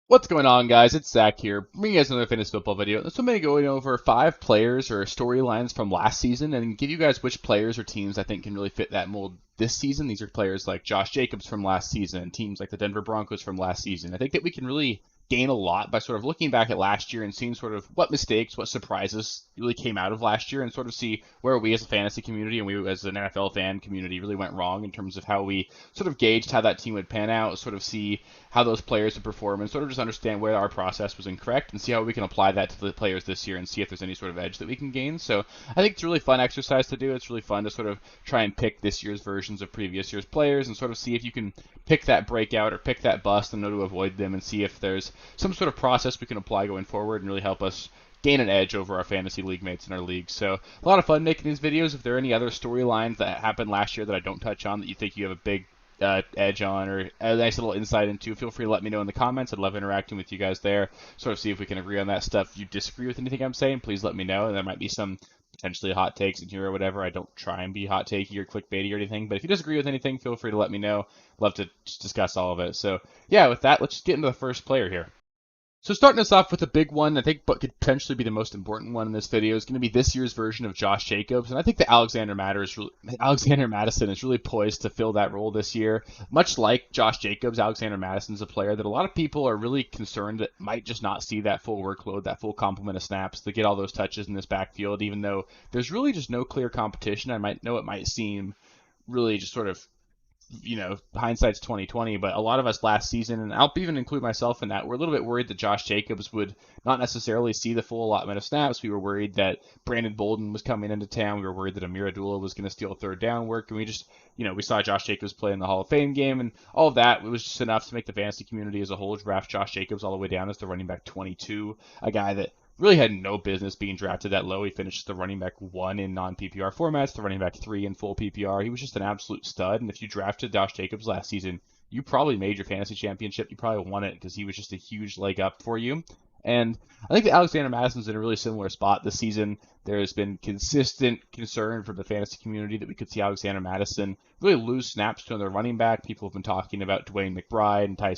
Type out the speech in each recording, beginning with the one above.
What's going on, guys? It's Zach here, bringing you guys another fantasy football video. This one going to be going over 5 players or storylines from last season and give you guys which players or teams I think can really fit that mold this season. These are players like Josh Jacobs from last season and teams like the Denver Broncos from last season. I think that we can really gain a lot by sort of looking back at last year and seeing sort of what mistakes, what surprises really came out of last year and sort of see where we as a fantasy community and we as an NFL fan community really went wrong in terms of how we sort of gauged how that team would pan out, sort of see how those players would perform and sort of just understand where our process was incorrect and see how we can apply that to the players this year and see if there's any sort of edge that we can gain. So I think it's a really fun exercise to do. It's really fun to sort of try and pick this year's versions of previous year's players and sort of see if you can pick that breakout or pick that bust and know to avoid them and see if there's some sort of process we can apply going forward and really help us gain an edge over our fantasy league mates in our league. So a lot of fun making these videos. If there are any other storylines that happened last year that I don't touch on that you think you have a big edge on or a nice little insight into, feel free to let me know in the comments. I'd love interacting with you guys there, sort of see if we can agree on that stuff. If you disagree with anything I'm saying, please let me know. And there might be some potentially hot takes in here or whatever. I don't try and be hot takey or clickbaity or anything, but if you disagree with anything, feel free to let me know. Love to just discuss all of it. So yeah, with that, let's just get into the first player here. So starting us off with a big one, I think what could potentially be the most important one in this video is going to be this year's version of Josh Jacobs, and I think that Alexander Mattison is really poised to fill that role this year. Much like Josh Jacobs, Alexander Mattison is a player that a lot of people are really concerned that might just not see that full workload, that full complement of snaps to get all those touches in this backfield, even though there's really just no clear competition. I might know it might seem really just sort of hindsight's 2020, but a lot of us last season, and I'll even include myself in that, we're a little bit worried that Josh Jacobs would not necessarily see the full allotment of snaps. We were worried that Brandon Bolden was coming into town. We were worried that Amir Abdullah was going to steal third down work, and we saw Josh Jacobs play in the Hall of Fame game, and all of that, it was just enough to make the fantasy community as a whole draft Josh Jacobs all the way down as the running back 22, a guy that really had no business being drafted that low. He finished the running back 1 in non-PPR formats, the running back 3 in full PPR. He was just an absolute stud. And if you drafted Josh Jacobs last season, you probably made your fantasy championship. You probably won it because he was just a huge leg up for you. And I think that Alexander Madison's in a really similar spot this season. There has been consistent concern from the fantasy community that we could see Alexander Madison really lose snaps to another running back. People have been talking about Dwayne McBride and Ty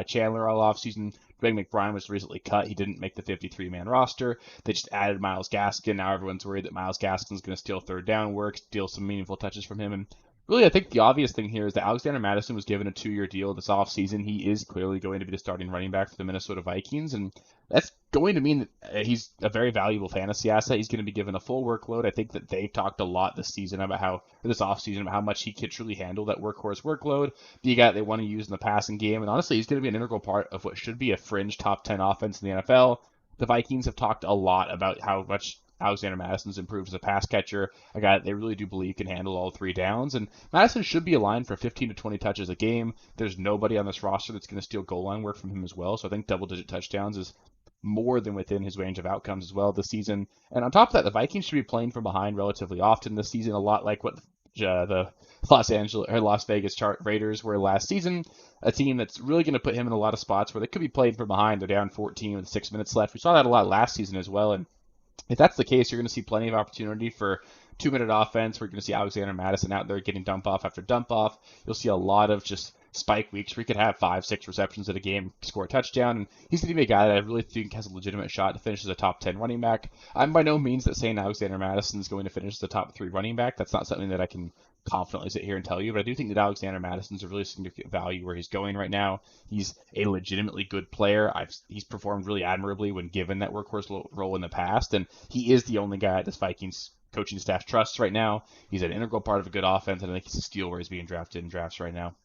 Chandler all offseason. Dwayne McBride was recently cut. He didn't make the 53-man roster. They just added Myles Gaskin. Now everyone's worried that Myles Gaskin's going to steal third down work, steal some meaningful touches from him. And really, I think the obvious thing here is that Alexander Mattison was given a 2-year deal this offseason. He is clearly going to be the starting running back for the Minnesota Vikings, and that's going to mean that he's a very valuable fantasy asset. He's going to be given a full workload. I think that they've talked a lot this offseason about how much he could truly handle that workhorse workload, be a guy that they want to use in the passing game, and honestly, he's going to be an integral part of what should be a fringe top 10 offense in the NFL. The Vikings have talked a lot about how much Alexander Madison's improved as a pass catcher, a guy that they really do believe can handle all 3 downs. And Madison should be aligned for 15 to 20 touches a game. There's nobody on this roster that's going to steal goal line work from him as well. So I think double-digit touchdowns is more than within his range of outcomes as well this season. And on top of that, the Vikings should be playing from behind relatively often this season, a lot like what the Las Vegas Raiders were last season, a team that's really going to put him in a lot of spots where they could be playing from behind. They're down 14 with 6 minutes left. We saw that a lot last season as well, and if that's the case, you're going to see plenty of opportunity for 2-minute offense. We're going to see Alexander Mattison out there getting dump off after dump off. You'll see a lot of just spike weeks where he could have 5-6 receptions at a game, score a touchdown, and he's going to be a guy that I really think has a legitimate shot to finish as a top 10 running back. I'm by no means that saying Alexander Mattison is going to finish as a top 3 running back. That's not something that I can confidently sit here and tell you, but I do think that Alexander Madison's a really significant value where he's going right now. He's a legitimately good player. He's performed really admirably when given that workhorse role in the past, and he is the only guy this Vikings coaching staff trusts right now. He's an integral part of a good offense, and I think he's a steal where he's being drafted in drafts right now.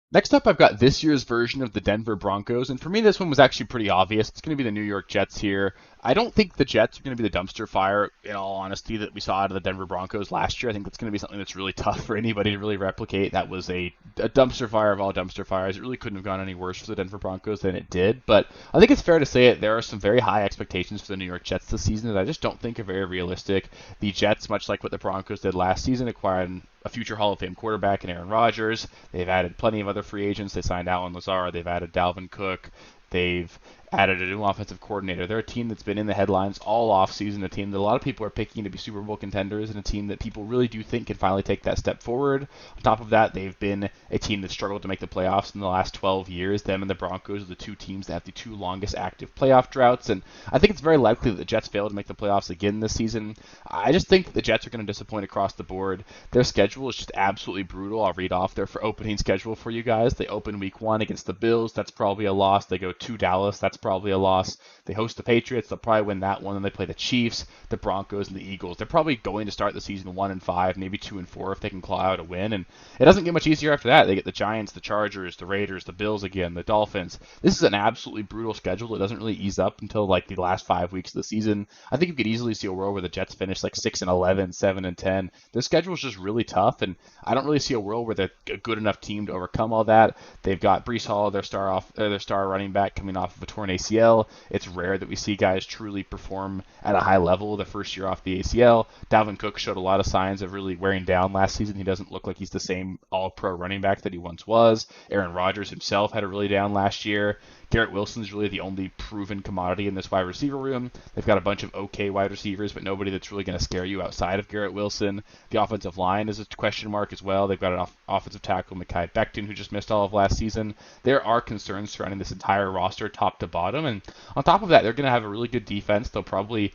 Next up, I've got this year's version of the Denver Broncos, and for me, this one was actually pretty obvious. It's going to be the New York Jets here. I don't think the Jets are going to be the dumpster fire, in all honesty, that we saw out of the Denver Broncos last year. I think that's going to be something that's really tough for anybody to really replicate. That was a dumpster fire of all dumpster fires. It really couldn't have gone any worse for the Denver Broncos than it did, but I think it's fair to say that there are some very high expectations for the New York Jets this season that I just don't think are very realistic. The Jets, much like what the Broncos did last season, acquired a future Hall of Fame quarterback in Aaron Rodgers. They've added plenty of other free agents. They signed Allen Lazard. They've added Dalvin Cook. They've added a new offensive coordinator. They're a team that's been in the headlines all offseason, a team that a lot of people are picking to be Super Bowl contenders, and a team that people really do think can finally take that step forward. On top of that, they've been a team that struggled to make the playoffs in the last 12 years. Them and the Broncos are the two teams that have the two longest active playoff droughts, and I think it's very likely that the Jets fail to make the playoffs again this season. I just think that the Jets are going to disappoint across the board. Their schedule is just absolutely brutal. I'll read off their opening schedule for you guys. They open week 1 against the Bills. That's probably a loss. They go to Dallas. That's probably a loss. They host the Patriots. They'll probably win that one. Then they play the Chiefs, the Broncos, and the Eagles. They're probably going to start the season 1-5, maybe 2-4 if they can claw out a win. And it doesn't get much easier after that. They get the Giants, the Chargers, the Raiders, the Bills again, the Dolphins. This is an absolutely brutal schedule. It doesn't really ease up until like the last 5 weeks of the season. I think you could easily see a world where the Jets finish like 6-11, 7-10. Their schedule is just really tough, and I don't really see a world where they're a good enough team to overcome all that. They've got Breece Hall, their star running back, coming off of a torn ACL. It's rare that we see guys truly perform at a high level the first year off the ACL. Dalvin Cook showed a lot of signs of really wearing down last season. He doesn't look like he's the same all-pro running back that he once was. Aaron Rodgers himself had a really down last year. Garrett Wilson's really the only proven commodity in this wide receiver room. They've got a bunch of okay wide receivers, but nobody that's really going to scare you outside of Garrett Wilson. The offensive line is a question mark as well. They've got an offensive tackle, Mekhi Becton, who just missed all of last season. There are concerns surrounding this entire roster, top to bottom. And on top of that, they're going to have a really good defense. They'll probably,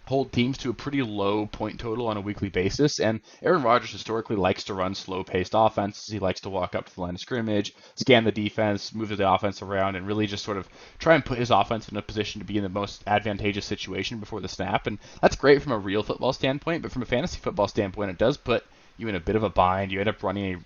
hold teams to a pretty low point total on a weekly basis. And Aaron Rodgers historically likes to run slow-paced offenses. He likes to walk up to the line of scrimmage, scan the defense, move the offense around, and really just sort of try and put his offense in a position to be in the most advantageous situation before the snap. And that's great from a real football standpoint, but from a fantasy football standpoint, it does put you in a bit of a bind. You end up running a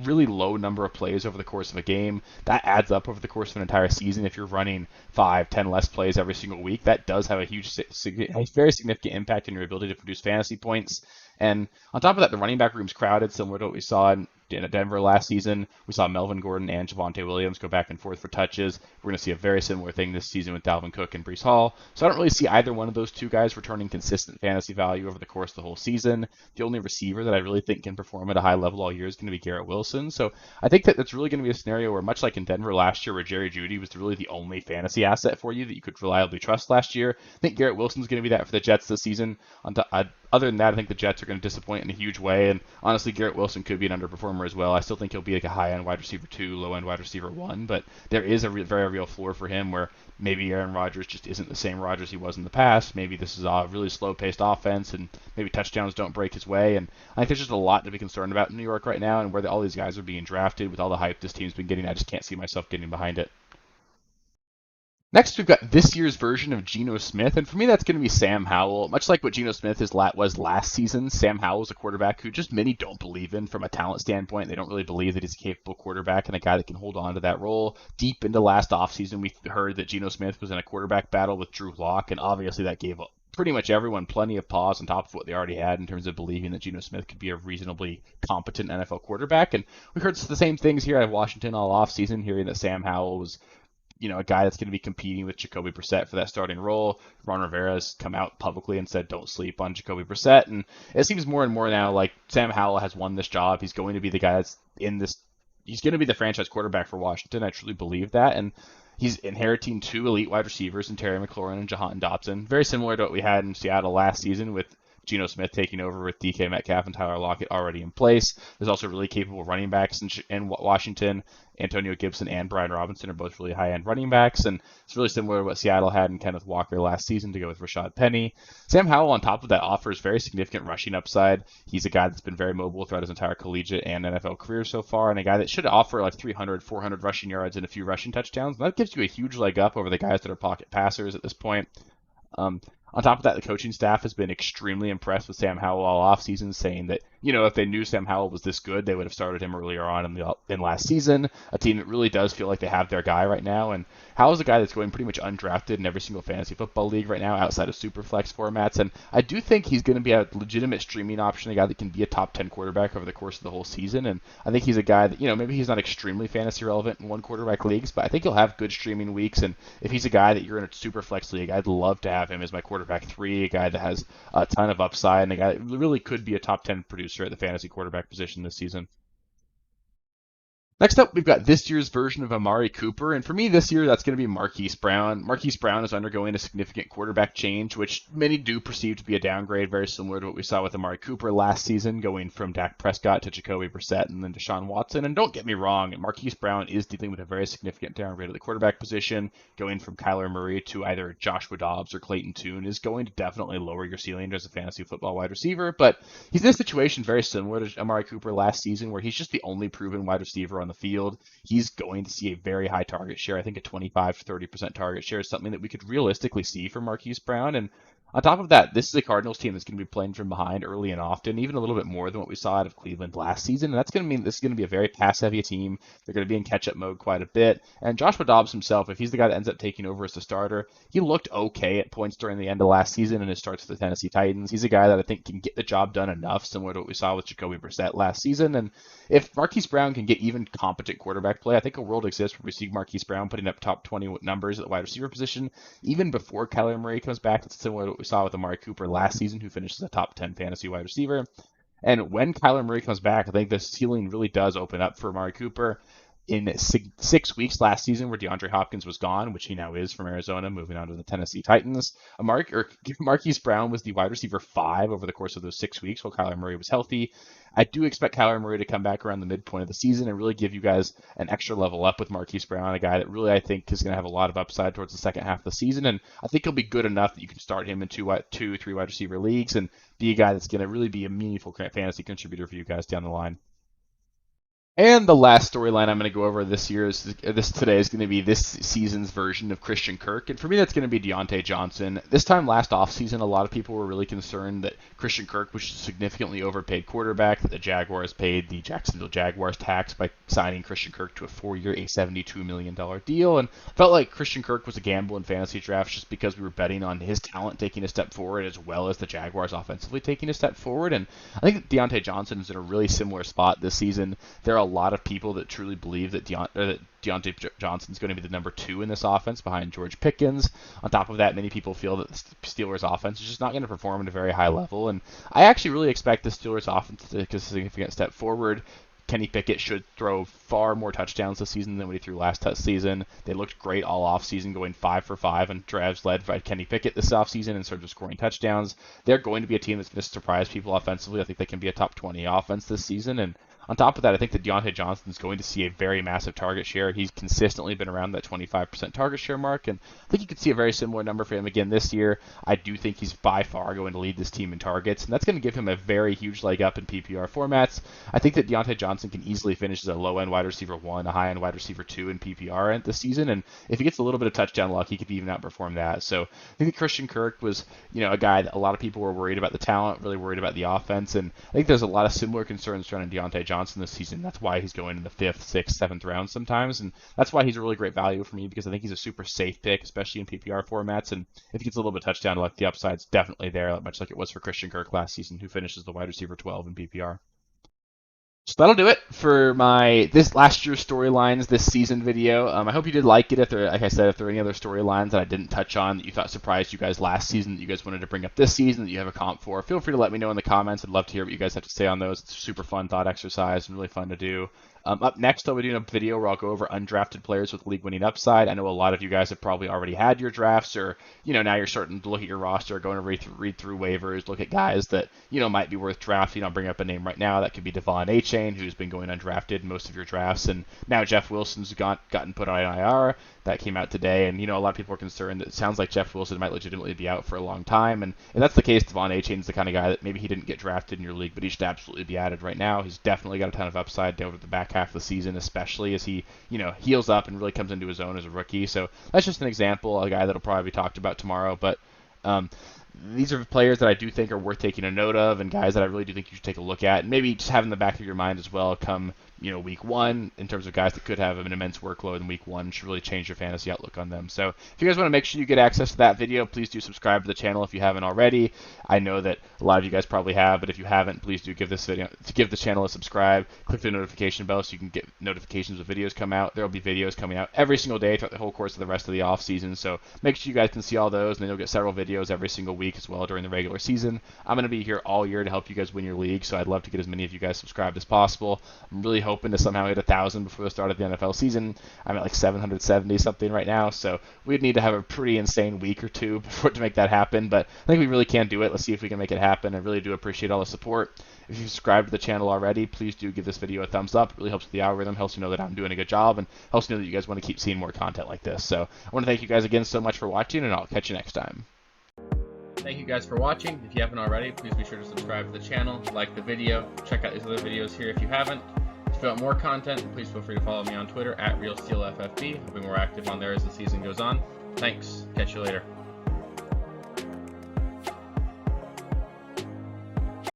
really low number of plays over the course of a game. That adds up over the course of an entire season. If you're running 5-10 less plays every single week, that does have a very significant impact on your ability to produce fantasy points. And on top of that, the running back room's crowded, similar to what we saw in Denver last season. We saw Melvin Gordon and Javonte Williams go back and forth for touches. We're going to see a very similar thing this season with Dalvin Cook and Breece Hall. So I don't really see either one of those two guys returning consistent fantasy value over the course of the whole season. The only receiver that I really think can perform at a high level all year is going to be Garrett Wilson. So I think that that's really going to be a scenario where, much like in Denver last year, where Jerry Jeudy was really the only fantasy asset for you that you could reliably trust last year, I think Garrett Wilson's going to be that for the Jets this season. Other than that, I think the Jets are going to disappoint in a huge way, and honestly, Garrett Wilson could be an underperformer as well. I still think he'll be like a high-end wide receiver 2, low-end wide receiver 1, but there is a very real floor for him where maybe Aaron Rodgers just isn't the same Rodgers he was in the past. Maybe this is a really slow-paced offense, and maybe touchdowns don't break his way, and I think there's just a lot to be concerned about in New York right now, and where all these guys are being drafted with all the hype this team's been getting. I just can't see myself getting behind it. Next, we've got this year's version of Geno Smith, and for me, that's going to be Sam Howell. Much like what Geno Smith was last season, Sam Howell is a quarterback who just many don't believe in from a talent standpoint. They don't really believe that he's a capable quarterback and a guy that can hold on to that role. Deep into last offseason, we heard that Geno Smith was in a quarterback battle with Drew Lock, and obviously that gave pretty much everyone plenty of pause on top of what they already had in terms of believing that Geno Smith could be a reasonably competent NFL quarterback. And we heard the same things here out of Washington all offseason, hearing that Sam Howell was a guy that's going to be competing with Jacoby Brissett for that starting role. Ron Rivera has come out publicly and said, don't sleep on Jacoby Brissett. And it seems more and more now like Sam Howell has won this job. He's going to be the guy that's he's going to be the franchise quarterback for Washington. I truly believe that. And he's inheriting 2 elite wide receivers in Terry McLaurin and Jahan Dotson. Very similar to what we had in Seattle last season with Geno Smith taking over with DK Metcalf and Tyler Lockett already in place. There's also really capable running backs in Washington. Antonio Gibson and Brian Robinson are both really high-end running backs, and it's really similar to what Seattle had in Kenneth Walker last season to go with Rashad Penny. Sam Howell, on top of that, offers very significant rushing upside. He's a guy that's been very mobile throughout his entire collegiate and NFL career so far, and a guy that should offer like 300, 400 rushing yards and a few rushing touchdowns. And that gives you a huge leg up over the guys that are pocket passers at this point. On top of that, the coaching staff has been extremely impressed with Sam Howell all offseason, saying that, if they knew Sam Howell was this good, they would have started him earlier on in last season. A team that really does feel like they have their guy right now. And Howell's a guy that's going pretty much undrafted in every single fantasy football league right now outside of Superflex formats. And I do think he's going to be a legitimate streaming option, a guy that can be a top 10 quarterback over the course of the whole season. And I think he's a guy that, maybe he's not extremely fantasy relevant in one quarterback leagues, but I think he'll have good streaming weeks. And if he's a guy that you're in a Superflex league, I'd love to have him as my quarterback 3, a guy that has a ton of upside and a guy that really could be a top 10 producer at the fantasy quarterback position this season. Next up, we've got this year's version of Amari Cooper, and for me this year, that's going to be Marquise Brown. Marquise Brown is undergoing a significant quarterback change, which many do perceive to be a downgrade, very similar to what we saw with Amari Cooper last season, going from Dak Prescott to Jacoby Brissett and then Deshaun Watson. And don't get me wrong, Marquise Brown is dealing with a very significant downgrade at the quarterback position, going from Kyler Murray to either Joshua Dobbs or Clayton Tune is going to definitely lower your ceiling as a fantasy football wide receiver, but he's in a situation very similar to Amari Cooper last season, where he's just the only proven wide receiver on the field. He's going to see a very high target share. I think a 25 to 30% target share is something that we could realistically see from Marquise Brown. And on top of that, this is a Cardinals team that's going to be playing from behind early and often, even a little bit more than what we saw out of Cleveland last season. And that's going to mean this is going to be a very pass-heavy team. They're going to be in catch-up mode quite a bit. And Joshua Dobbs himself, if he's the guy that ends up taking over as the starter, he looked okay at points during the end of last season in his starts with the Tennessee Titans. He's a guy that I think can get the job done enough, similar to what we saw with Jacoby Brissett last season. And if Marquise Brown can get even competent quarterback play, I think a world exists where we see Marquise Brown putting up top 20 numbers at the wide receiver position, even before Kyler Murray comes back. That's similar to what we saw with Amari Cooper last season, who finished as a top 10 fantasy wide receiver. And when Kyler Murray comes back, I think the ceiling really does open up for Amari Cooper. In 6 weeks last season, where DeAndre Hopkins was gone, which he now is from Arizona, moving on to the Tennessee Titans, Marquise Brown was the wide receiver 5 over the course of those 6 weeks while Kyler Murray was healthy. I do expect Kyler Murray to come back around the midpoint of the season and really give you guys an extra level up with Marquise Brown, a guy that really I think is going to have a lot of upside towards the second half of the season. And I think he'll be good enough that you can start him in 3 wide receiver leagues and be a guy that's going to really be a meaningful fantasy contributor for you guys down the line. And the last storyline I'm going to go over today is going to be this season's version of Christian Kirk. And for me, that's going to be Diontae Johnson. This time last offseason, a lot of people were really concerned that Christian Kirk was a significantly overpaid quarterback, that the Jaguars paid the Jacksonville Jaguars tax by signing Christian Kirk to a 4-year, $72 million deal. And felt like Christian Kirk was a gamble in fantasy drafts just because we were betting on his talent taking a step forward as well as the Jaguars offensively taking a step forward. And I think that Diontae Johnson is in a really similar spot this season. There are a lot of people that truly believe that Diontae Johnson's going to be the number 2 in this offense behind George Pickens. On top of that, many people feel that the Steelers' offense is just not going to perform at a very high level, and I actually really expect the Steelers' offense to take a significant step forward. Kenny Pickett should throw far more touchdowns this season than what he threw last season. They looked great all offseason, going 5 for 5 on drives led by Kenny Pickett this offseason in terms of scoring touchdowns. They're going to be a team that's going to surprise people offensively. I think they can be a top 20 offense this season, and on top of that, I think that Diontae Johnson is going to see a very massive target share. He's consistently been around that 25% target share mark, and I think you could see a very similar number for him again this year. I do think he's by far going to lead this team in targets, and that's going to give him a very huge leg up in PPR formats. I think that Diontae Johnson can easily finish as a low-end wide receiver 1, a high-end wide receiver 2 in PPR this season, and if he gets a little bit of touchdown luck, he could even outperform that. So I think that Christian Kirk was, a guy that a lot of people were worried about the talent, really worried about the offense, and I think there's a lot of similar concerns surrounding Diontae Johnson this season. That's why he's going in the 5th, 6th, 7th round sometimes, and that's why he's a really great value for me, because I think he's a super safe pick, especially in PPR formats, and if he gets a little bit of touchdown luck, the upside's definitely there, much like it was for Christian Kirk last season, who finishes the wide receiver 12 in PPR. So that'll do it for this last year's storylines this season video. I hope you did like it. If there are any other storylines that I didn't touch on that you thought surprised you guys last season that you guys wanted to bring up this season that you have a comp for, feel free to let me know in the comments. I'd love to hear what you guys have to say on those. It's a super fun thought exercise and really fun to do. Up next, I'll be doing a video where I'll go over undrafted players with league-winning upside. I know a lot of you guys have probably already had your drafts, or now you're starting to look at your roster, going to read through waivers, look at guys that might be worth drafting. I'll bring up a name right now that could be Devon Achane, who's been going undrafted in most of your drafts, and now Jeff Wilson's gotten put on IR. That came out today, and a lot of people are concerned that it sounds like Jeff Wilson might legitimately be out for a long time, and if that's the case, Devon Achane's the kind of guy that maybe he didn't get drafted in your league, but he should absolutely be added right now. He's definitely got a ton of upside over the back half of the season, especially as he, heals up and really comes into his own as a rookie. So that's just an example, a guy that'll probably be talked about tomorrow, but these are players that I do think are worth taking a note of, and guys that I really do think you should take a look at, and maybe just have in the back of your mind as well come week 1, in terms of guys that could have an immense workload in week 1, should really change your fantasy outlook on them. So if you guys want to make sure you get access to that video, please do subscribe to the channel if you haven't already. I know that a lot of you guys probably have, but if you haven't, please do give the channel a subscribe. Click the notification bell so you can get notifications of videos come out. There will be videos coming out every single day throughout the whole course of the rest of the off season. So make sure you guys can see all those, and then you'll get several videos every single week as well during the regular season. I'm going to be here all year to help you guys win your league, so I'd love to get as many of you guys subscribed as possible. I'm really hoping to somehow hit 1,000 before the start of the NFL season. I'm at like 770 something right now, so we'd need to have a pretty insane week or two before to make that happen. But I think we really can do it. Let's see if we can make it happen. I really do appreciate all the support. If you've subscribed to the channel already, please do give this video a thumbs up. It really helps with the algorithm, helps you know that I'm doing a good job, and helps me know that you guys want to keep seeing more content like this. So I want to thank you guys again so much for watching, and I'll catch you next time. Thank you guys for watching. If you haven't already, please be sure to subscribe to the channel, like the video, check out these other videos here if you haven't. If you want more content, please feel free to follow me on Twitter at RealSteelFFB. I'll be more active on there as the season goes on. Thanks. Catch you later.